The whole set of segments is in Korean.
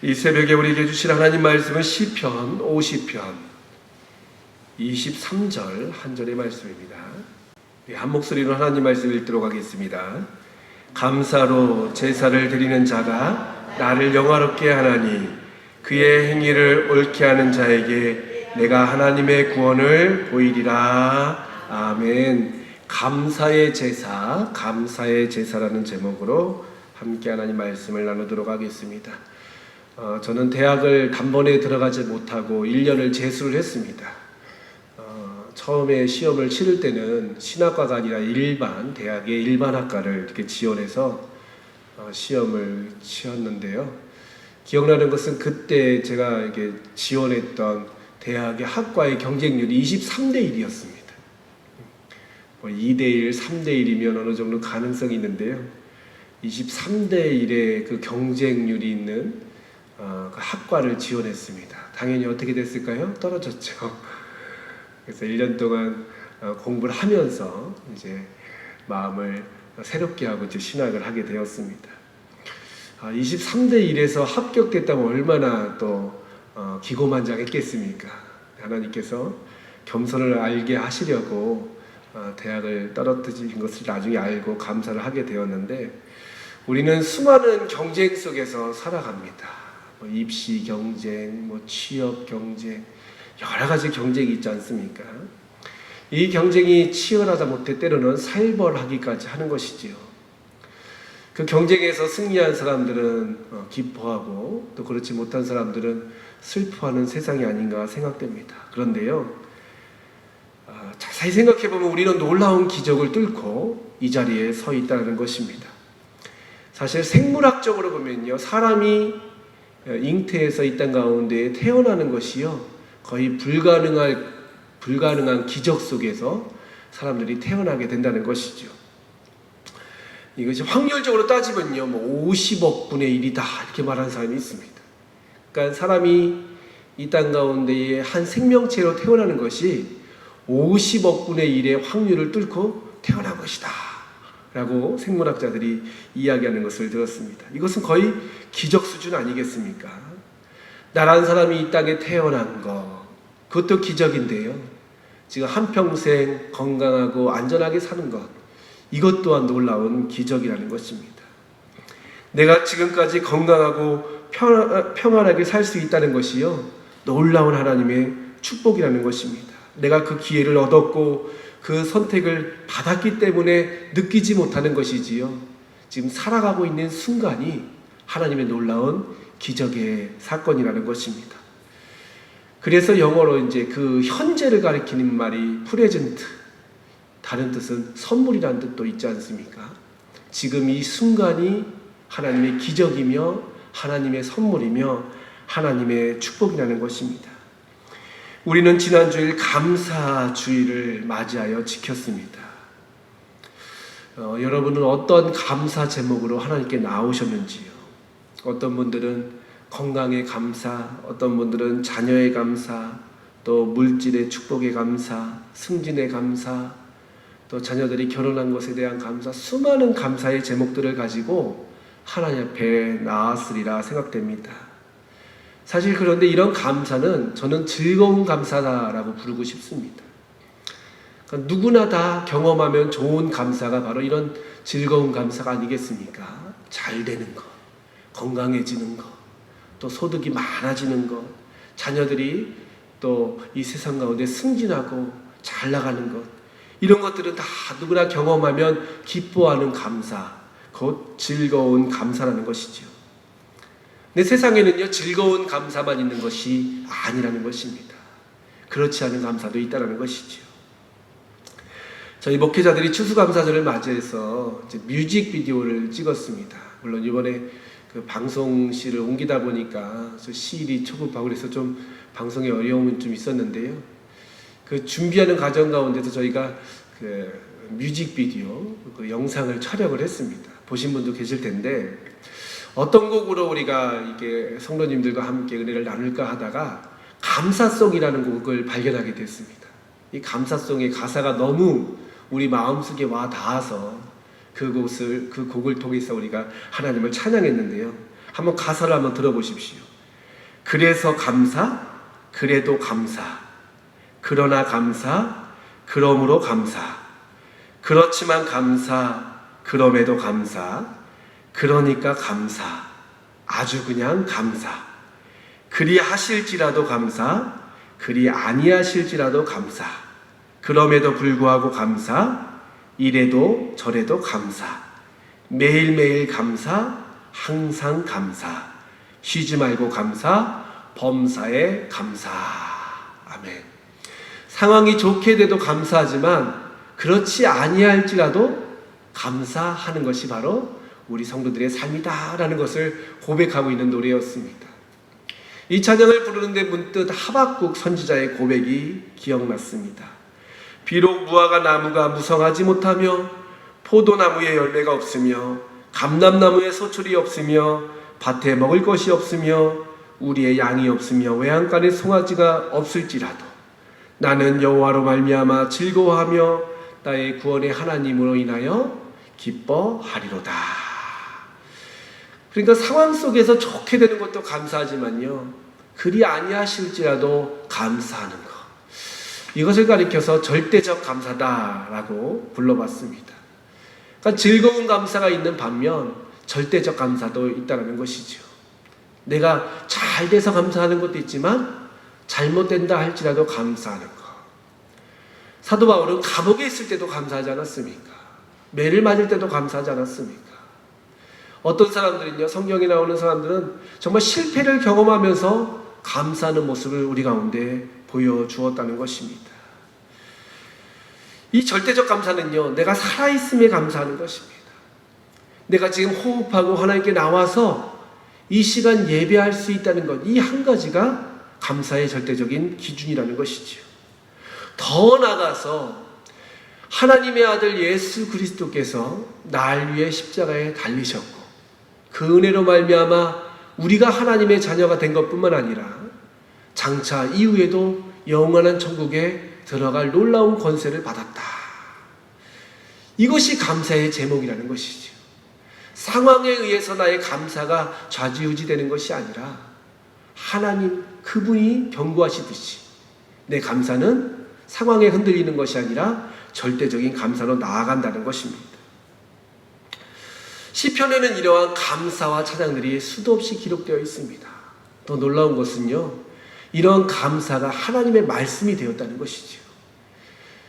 이 새벽에 우리에게 주신 하나님 말씀은 시편 50편 23절 한 절의 말씀입니다. 한 목소리로 하나님 말씀 읽도록 하겠습니다. 감사로 제사를 드리는 자가 나를 영화롭게 하나니 그의 행위를 옳게 하는 자에게 내가 하나님의 구원을 보이리라. 아멘. 감사의 제사, 감사의 제사라는 제목으로 함께 하나님 말씀을 나누도록 하겠습니다. 저는 대학을 단번에 들어가지 못하고 1년을 재수를 했습니다. 처음에 시험을 치를 때는 신학과가 아니라 일반 대학의 일반학과를 이렇게 지원해서 시험을 치렀는데요. 기억나는 것은 그때 제가 이렇게 지원했던 대학의 학과의 경쟁률이 23대 1이었습니다. 2대 1, 3대 1이면 어느 정도 가능성이 있는데요. 23대 1의 그 경쟁률이 있는 그 학과를 지원했습니다. 당연히 어떻게 됐을까요? 떨어졌죠. 그래서 1년 동안 공부를 하면서 이제 마음을 새롭게 하고 이제 신학을 하게 되었습니다. 23대 1에서 합격됐다면 얼마나 또 기고만장했겠습니까? 하나님께서 겸손을 알게 하시려고 대학을 떨어뜨린 것을 나중에 알고 감사를 하게 되었는데, 우리는 수많은 경쟁 속에서 살아갑니다. 입시 경쟁, 취업 경쟁, 여러 가지 경쟁이 있지 않습니까? 이 경쟁이 치열하다 못해 때로는 살벌하기까지 하는 것이지요. 그 경쟁에서 승리한 사람들은 기뻐하고 또 그렇지 못한 사람들은 슬퍼하는 세상이 아닌가 생각됩니다. 그런데요, 자세히 생각해보면 우리는 놀라운 기적을 뚫고 이 자리에 서 있다는 것입니다. 사실 생물학적으로 보면요, 사람이 잉태에서 이 땅 가운데 태어나는 것이요, 거의 불가능한 기적 속에서 사람들이 태어나게 된다는 것이죠. 이것이 확률적으로 따지면요, 50억 분의 1이다 이렇게 말하는 사람이 있습니다. 그러니까 사람이 이 땅 가운데에 한 생명체로 태어나는 것이 50억 분의 1의 확률을 뚫고 태어난 것이다 라고 생물학자들이 이야기하는 것을 들었습니다. 이것은 거의 기적 수준 아니겠습니까? 나란 사람이 이 땅에 태어난 것, 그것도 기적인데요, 지금 한평생 건강하고 안전하게 사는 것, 이것 또한 놀라운 기적이라는 것입니다. 내가 지금까지 건강하고 평안하게 살 수 있다는 것이요, 놀라운 하나님의 축복이라는 것입니다. 내가 그 기회를 얻었고 그 선택을 받았기 때문에 느끼지 못하는 것이지요, 지금 살아가고 있는 순간이 하나님의 놀라운 기적의 사건이라는 것입니다. 그래서 영어로 이제 그 현재를 가리키는 말이 프레젠트, 다른 뜻은 선물이라는 뜻도 있지 않습니까? 지금 이 순간이 하나님의 기적이며 하나님의 선물이며 하나님의 축복이라는 것입니다. 우리는 지난주일 감사주일을 맞이하여 지켰습니다. 여러분은 어떤 감사 제목으로 하나님께 나오셨는지요? 어떤 분들은 건강의 감사, 어떤 분들은 자녀의 감사, 또 물질의 축복의 감사, 승진의 감사, 또 자녀들이 결혼한 것에 대한 감사, 수많은 감사의 제목들을 가지고 하나님 앞에 나왔으리라 생각됩니다. 사실 그런데 이런 감사는 저는 즐거운 감사다라고 부르고 싶습니다. 그러니까 누구나 다 경험하면 좋은 감사가 바로 이런 즐거운 감사가 아니겠습니까? 잘 되는 것, 건강해지는 것, 또 소득이 많아지는 것, 자녀들이 또 이 세상 가운데 승진하고 잘 나가는 것, 이런 것들은 다 누구나 경험하면 기뻐하는 감사, 곧 즐거운 감사라는 것이죠. 근데 세상에는요, 즐거운 감사만 있는 것이 아니라는 것입니다. 그렇지 않은 감사도 있다는 것이죠. 저희 목회자들이 추수감사절을 맞이해서 이제 뮤직비디오를 찍었습니다. 물론 이번에 그 방송실을 옮기다 보니까 시일이 초급하고 그래서 좀 방송에 어려움은 좀 있었는데요, 그 준비하는 과정 가운데서 저희가 그 뮤직비디오 그 영상을 촬영을 했습니다. 보신 분도 계실 텐데, 어떤 곡으로 우리가 이게 성도님들과 함께 은혜를 나눌까 하다가 감사송이라는 곡을 발견하게 됐습니다. 이 감사송의 가사가 너무 우리 마음속에 와 닿아서 그 곡을 통해서 우리가 하나님을 찬양했는데요. 한번 가사를 한번 들어보십시오. 그래서 감사, 그래도 감사, 그러나 감사, 그러므로 감사, 그렇지만 감사, 그럼에도 감사, 그러니까 감사, 아주 그냥 감사, 그리 하실지라도 감사, 그리 아니하실지라도 감사, 그럼에도 불구하고 감사, 이래도 저래도 감사, 매일매일 감사, 항상 감사, 쉬지 말고 감사, 범사에 감사. 아멘. 상황이 좋게 돼도 감사하지만 그렇지 아니할지라도 감사하는 것이 바로 우리 성도들의 삶이다라는 것을 고백하고 있는 노래였습니다. 이 찬양을 부르는데 문득 하박국 선지자의 고백이 기억났습니다. 비록 무화과 나무가 무성하지 못하며 포도나무에 열매가 없으며 감람나무에 소출이 없으며 밭에 먹을 것이 없으며 우리의 양이 없으며 외양간에 송아지가 없을지라도 나는 여호와로 말미암아 즐거워하며 나의 구원의 하나님으로 인하여 기뻐하리로다. 그러니까 상황 속에서 좋게 되는 것도 감사하지만요, 그리 아니하실지라도 감사하는 것, 이것을 가리켜서 절대적 감사다라고 불러봤습니다. 그러니까 즐거운 감사가 있는 반면 절대적 감사도 있다는 것이죠. 내가 잘 돼서 감사하는 것도 있지만 잘못된다 할지라도 감사하는 것. 사도 바울은 감옥에 있을 때도 감사하지 않았습니까? 매를 맞을 때도 감사하지 않았습니까? 어떤 사람들은요, 성경에 나오는 사람들은 정말 실패를 경험하면서 감사하는 모습을 우리 가운데 보여주었다는 것입니다. 이 절대적 감사는요, 내가 살아있음에 감사하는 것입니다. 내가 지금 호흡하고 하나님께 나와서 이 시간 예배할 수 있다는 것, 이 한 가지가 감사의 절대적인 기준이라는 것이지요. 더 나아가서 하나님의 아들 예수 그리스도께서 날 위해 십자가에 달리셨고 그 은혜로 말미암아 우리가 하나님의 자녀가 된 것뿐만 아니라 장차 이후에도 영원한 천국에 들어갈 놀라운 권세를 받았다. 이것이 감사의 제목이라는 것이죠. 상황에 의해서 나의 감사가 좌지우지되는 것이 아니라 하나님 그분이 경고하시듯이 내 감사는 상황에 흔들리는 것이 아니라 절대적인 감사로 나아간다는 것입니다. 시편에는 이러한 감사와 찬양들이 수도 없이 기록되어 있습니다. 더 놀라운 것은요, 이런 감사가 하나님의 말씀이 되었다는 것이죠.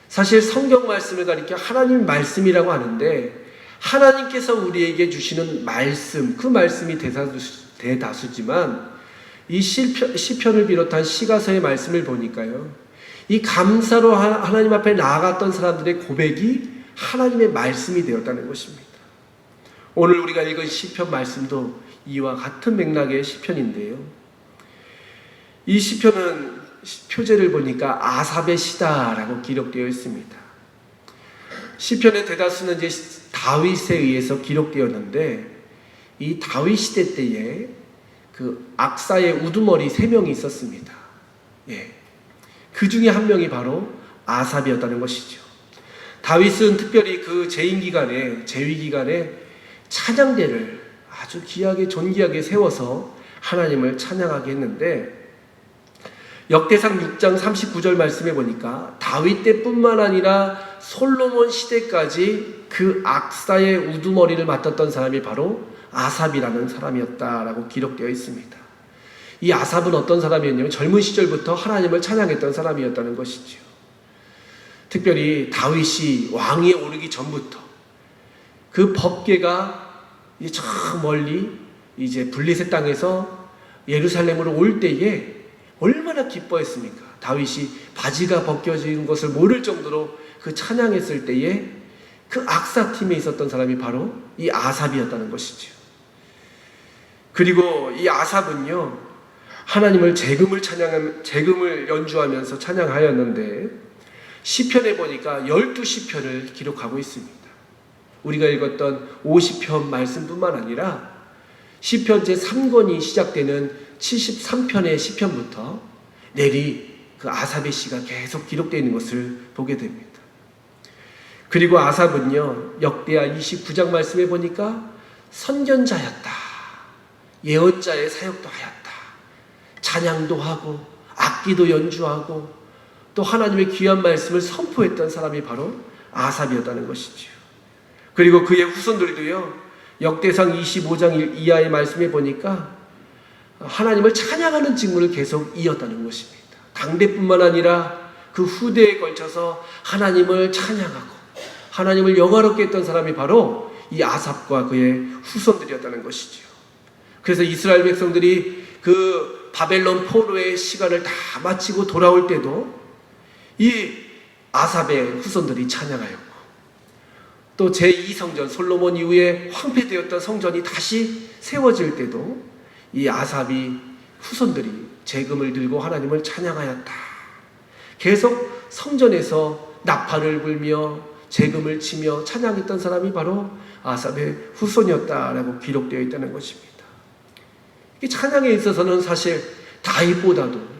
사실 성경 말씀을 가리켜 하나님 말씀이라고 하는데 하나님께서 우리에게 주시는 말씀, 그 말씀이 대다수지만 이 시편을 비롯한 시가서의 말씀을 보니까요, 이 감사로 하나님 앞에 나아갔던 사람들의 고백이 하나님의 말씀이 되었다는 것입니다. 오늘 우리가 읽은 시편 말씀도 이와 같은 맥락의 시편인데요, 이 시편은 표제를 보니까 아삽의 시다라고 기록되어 있습니다. 시편의 대다수는 이제 다윗에 의해서 기록되었는데 이 다윗 시대 때에 그 악사의 우두머리 3명이 있었습니다. 그 중에 한 명이 바로 아삽이었다는 것이죠. 다윗은 특별히 그 재위 기간에 찬양대를 아주 귀하게 존귀하게 세워서 하나님을 찬양하게 했는데 역대상 6장 39절 말씀에 보니까 다윗 때뿐만 아니라 솔로몬 시대까지 그 악사의 우두머리를 맡았던 사람이 바로 아삽이라는 사람이었다라고 기록되어 있습니다. 이 아삽은 어떤 사람이었냐면 젊은 시절부터 하나님을 찬양했던 사람이었다는 것이죠. 특별히 다윗이 왕위에 오르기 전부터 그 법궤가 저 멀리 이제 블레셋 땅에서 예루살렘으로 올 때에 얼마나 기뻐했습니까? 다윗이 바지가 벗겨진 것을 모를 정도로 그 찬양했을 때에 그 악사팀에 있었던 사람이 바로 이 아삽이었다는 것이죠. 그리고 이 아삽은요, 하나님을 재금을 연주하면서 찬양하였는데 시편에 보니까 12시편을 기록하고 있습니다. 우리가 읽었던 50편 말씀뿐만 아니라 시편 제3권이 시작되는 73편의 시편부터 내리 그 아삽의 시가 계속 기록되어 있는 것을 보게 됩니다. 그리고 아삽은요, 역대하 29장 말씀에 보니까 선견자였다, 예언자의 사역도 하였다, 찬양도 하고 악기도 연주하고 또 하나님의 귀한 말씀을 선포했던 사람이 바로 아삽이었다는 것이지요. 그리고 그의 후손들도요, 역대상 25장 이하의 말씀에 보니까 하나님을 찬양하는 직무를 계속 이었다는 것입니다. 당대뿐만 아니라 그 후대에 걸쳐서 하나님을 찬양하고 하나님을 영화롭게 했던 사람이 바로 이 아삽과 그의 후손들이었다는 것이지요. 그래서 이스라엘 백성들이 그 바벨론 포로의 시간을 다 마치고 돌아올 때도 이 아삽의 후손들이 찬양하였고, 또 제2성전 솔로몬 이후에 황폐되었던 성전이 다시 세워질 때도 이 아삽이 후손들이 재금을 들고 하나님을 찬양하였다. 계속 성전에서 나팔을 불며 재금을 치며 찬양했던 사람이 바로 아삽의 후손이었다라고 기록되어 있다는 것입니다. 이 찬양에 있어서는 사실 다윗보다도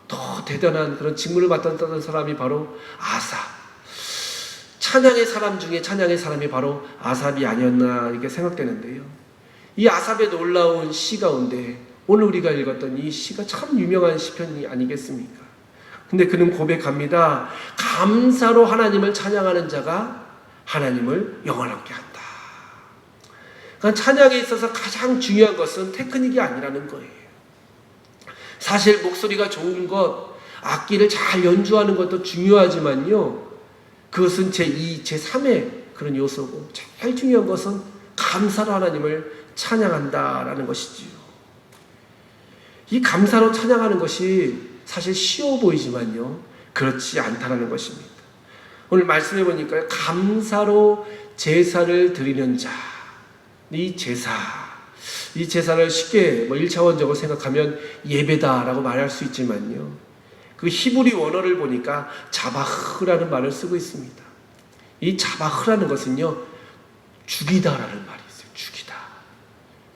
더 대단한 그런 직무를 맡았던 사람이 바로 아삽. 찬양의 사람 중에 찬양의 사람이 바로 아삽이 아니었나 이렇게 생각되는데요. 이 아삽의 놀라운 시 가운데 오늘 우리가 읽었던 이 시가 참 유명한 시편이 아니겠습니까? 근데 그는 고백합니다. 감사로 하나님을 찬양하는 자가 하나님을 영원하게 한다. 그러니까 찬양에 있어서 가장 중요한 것은 테크닉이 아니라는 거예요. 사실 목소리가 좋은 것, 악기를 잘 연주하는 것도 중요하지만요, 그것은 제2, 제3의 그런 요소고, 제일 중요한 것은 감사로 하나님을 찬양한다라는 것이지요. 이 감사로 찬양하는 것이 사실 쉬워 보이지만요, 그렇지 않다라는 것입니다. 오늘 말씀해 보니까 감사로 제사를 드리는 자, 이 제사를 쉽게 1차원적으로 생각하면 예배다라고 말할 수 있지만요, 그 히브리 원어를 보니까 자바흐라는 말을 쓰고 있습니다. 이 자바흐라는 것은요, 죽이다라는 말이 있어요. 죽이다,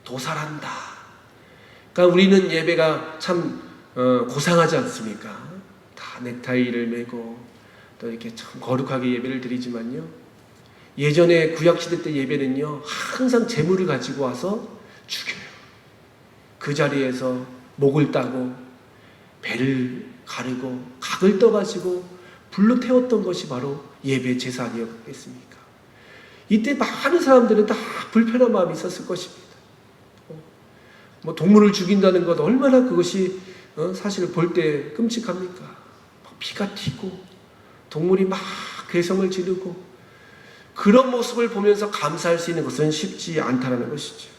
도살한다. 그러니까 우리는 예배가 참 고상하지 않습니까? 다 넥타이를 메고 또 이렇게 참 거룩하게 예배를 드리지만요, 예전에 구약시대 때 예배는요, 항상 제물을 가지고 와서 죽여요. 그 자리에서 목을 따고 배를 가르고 각을 떠가지고 불로 태웠던 것이 바로 예배 제사 아니었겠습니까? 이때 많은 사람들은 다 불편한 마음이 있었을 것입니다. 뭐 동물을 죽인다는 것 얼마나 그것이 사실 볼 때 끔찍합니까? 피가 튀고 동물이 막 괴성을 지르고 그런 모습을 보면서 감사할 수 있는 것은 쉽지 않다는 것이죠.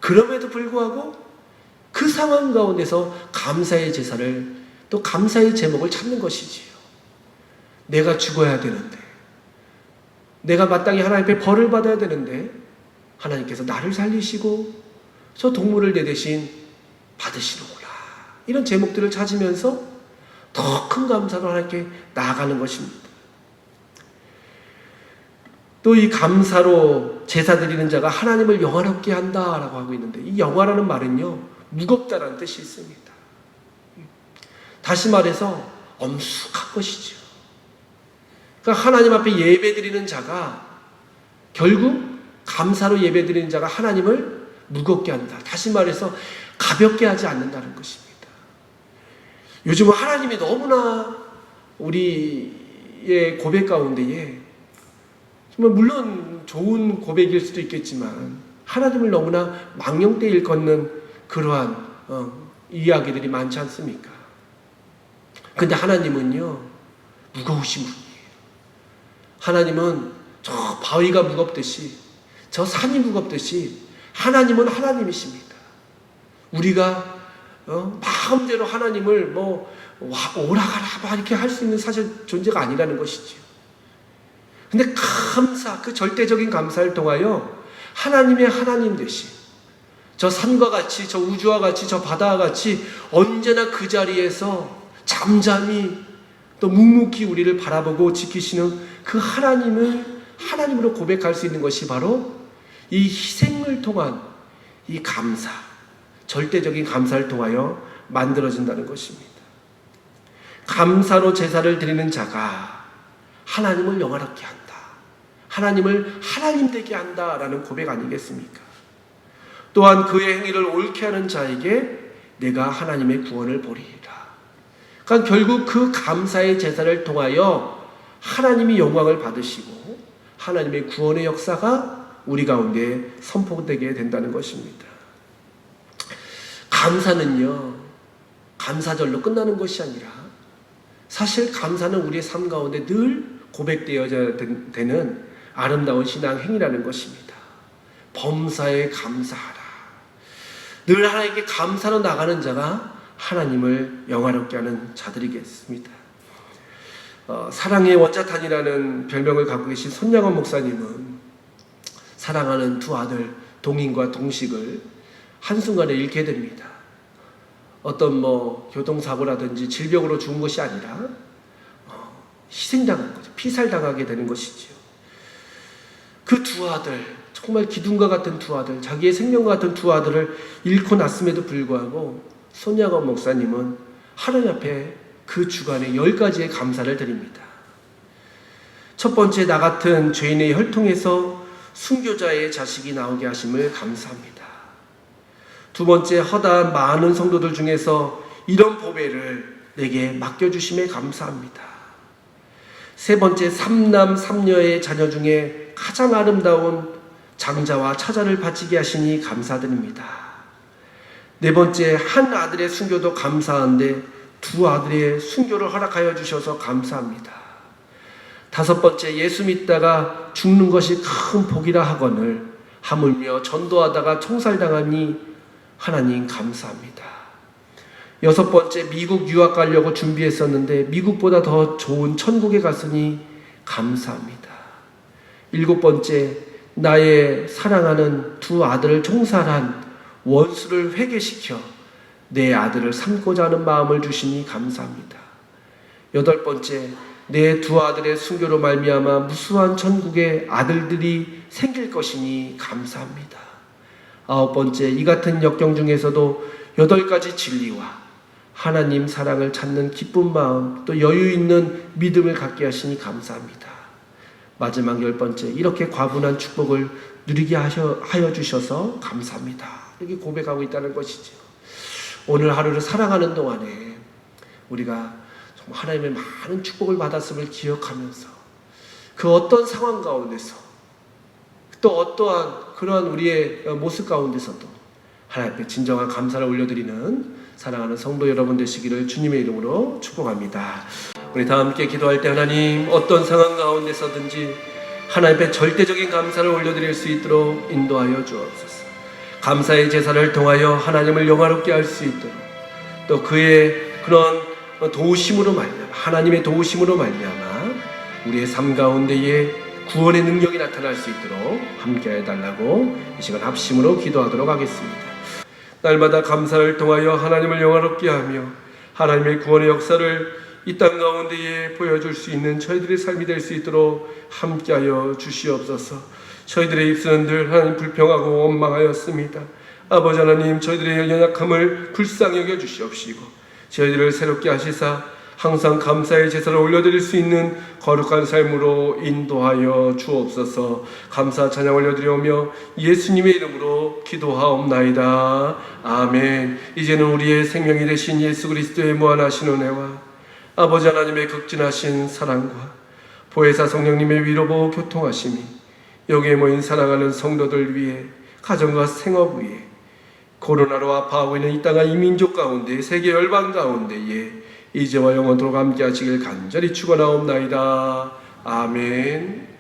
그럼에도 불구하고 그 상황 가운데서 감사의 제사를, 또 감사의 제목을 찾는 것이지요. 내가 죽어야 되는데, 내가 마땅히 하나님 앞에 벌을 받아야 되는데 하나님께서 나를 살리시고 저 동물을 내 대신 받으시는구나. 이런 제목들을 찾으면서 더 큰 감사로 하나님께 나아가는 것입니다. 또 이 감사로 제사 드리는 자가 하나님을 영화롭게 한다라고 하고 있는데, 이 영화라는 말은요, 무겁다라는 뜻이 있습니다. 다시 말해서 엄숙한 것이죠. 그러니까 하나님 앞에 예배 드리는 자가, 결국 감사로 예배 드리는 자가 하나님을 무겁게 한다. 다시 말해서 가볍게 하지 않는다는 것입니다. 요즘은 하나님이 너무나 우리의 고백 가운데에, 정말 물론 좋은 고백일 수도 있겠지만 하나님을 너무나 망령되이 일컫는 그러한 이야기들이 많지 않습니까? 근데 하나님은요, 무거우신 분이에요. 하나님은 저 바위가 무겁듯이, 저 산이 무겁듯이 하나님은 하나님이십니다. 우리가 마음대로 하나님을 뭐 오라가라 이렇게 할 수 있는 사실 존재가 아니라는 것이죠. 근데 감사, 그 절대적인 감사를 통하여 하나님의 하나님 되신, 저 산과 같이, 저 우주와 같이, 저 바다와 같이 언제나 그 자리에서 잠잠히 또 묵묵히 우리를 바라보고 지키시는 그 하나님을 하나님으로 고백할 수 있는 것이 바로 이 희생을 통한 이 감사, 절대적인 감사를 통하여 만들어진다는 것입니다. 감사로 제사를 드리는 자가 하나님을 영화롭게 한다, 하나님을 하나님 되게 한다라는 고백 아니겠습니까? 또한 그의 행위를 옳게 하는 자에게 내가 하나님의 구원을 보리리라. 그러니까 결국 그 감사의 제사를 통하여 하나님이 영광을 받으시고 하나님의 구원의 역사가 우리 가운데 선포되게 된다는 것입니다. 감사는요, 감사절로 끝나는 것이 아니라 사실 감사는 우리의 삶 가운데 늘 고백되어야 되는 아름다운 신앙 행위라는 것입니다. 범사에 감사하라. 늘 하나님께 감사로 나가는 자가 하나님을 영화롭게 하는 자들이겠습니다. 사랑의 원자탄이라는 별명을 갖고 계신 손양원 목사님은 사랑하는 두 아들 동인과 동식을 한순간에 잃게 됩니다. 어떤 교통사고라든지 질병으로 죽은 것이 아니라 희생당한 거죠. 피살당하게 되는 것이지요. 그 두 아들, 정말 기둥과 같은 두 아들, 자기의 생명과 같은 두 아들을 잃고 났음에도 불구하고 손양원 목사님은 하나님 앞에 그 주간에 10가지의 감사를 드립니다. 첫 번째, 나 같은 죄인의 혈통에서 순교자의 자식이 나오게 하심을 감사합니다. 두 번째, 허다한 많은 성도들 중에서 이런 보배를 내게 맡겨주심에 감사합니다. 세 번째, 삼남 삼녀의 자녀 중에 가장 아름다운 장자와 차자를 바치게 하시니 감사드립니다. 네 번째, 한 아들의 순교도 감사한데 두 아들의 순교를 허락하여 주셔서 감사합니다. 다섯 번째, 예수 믿다가 죽는 것이 큰 복이라 하거늘 하물며 전도하다가 총살당하니 하나님 감사합니다. 여섯 번째, 미국 유학 가려고 준비했었는데 미국보다 더 좋은 천국에 갔으니 감사합니다. 일곱 번째, 나의 사랑하는 두 아들을 총살한 원수를 회개시켜 내 아들을 삼고자 하는 마음을 주시니 감사합니다. 여덟 번째, 내 두 아들의 순교로 말미암아 무수한 천국의 아들들이 생길 것이니 감사합니다. 아홉 번째, 이 같은 역경 중에서도 8가지 진리와 하나님 사랑을 찾는 기쁜 마음, 또 여유 있는 믿음을 갖게 하시니 감사합니다. 마지막 10번째, 이렇게 과분한 축복을 누리게 하여 주셔서 감사합니다. 이렇게 고백하고 있다는 것이죠. 오늘 하루를 살아가는 동안에 우리가 정말 하나님의 많은 축복을 받았음을 기억하면서 그 어떤 상황 가운데서 또 어떠한 그러한 우리의 모습 가운데서도 하나님 앞에 진정한 감사를 올려드리는 사랑하는 성도 여러분 되시기를 주님의 이름으로 축복합니다. 우리 다 함께 기도할 때 하나님, 어떤 상황 가운데서든지 하나님 앞에 절대적인 감사를 올려드릴 수 있도록 인도하여 주옵소서. 감사의 제사를 통하여 하나님을 영화롭게 할 수 있도록, 또 그의 그런 도우심으로 말미암아, 하나님의 도우심으로 말미암아 우리의 삶 가운데에 구원의 능력이 나타날 수 있도록 함께 해달라고 이 시간 합심으로 기도하도록 하겠습니다. 날마다 감사를 통하여 하나님을 영화롭게 하며 하나님의 구원의 역사를 이 땅 가운데에 보여줄 수 있는 저희들의 삶이 될 수 있도록 함께하여 주시옵소서. 저희들의 입술은 늘 하나님 불평하고 원망하였습니다. 아버지 하나님, 저희들의 연약함을 불쌍히 여겨 주시옵시고 저희들을 새롭게 하시사 항상 감사의 제사를 올려드릴 수 있는 거룩한 삶으로 인도하여 주옵소서. 감사 찬양 올려드리오며 예수님의 이름으로 기도하옵나이다. 아멘. 이제는 우리의 생명이 되신 예수 그리스도의 무한하신 은혜와 아버지 하나님의 극진하신 사랑과 보혜사 성령님의 위로보 교통하심이 여기에 모인 사랑하는 성도들 위해, 가정과 생업 위에, 코로나로 아파하고 있는 이 땅과 이 민족 가운데, 세계 열방 가운데에 이제와 영원토록 함께 하시길 간절히 축원하옵나이다. 아멘.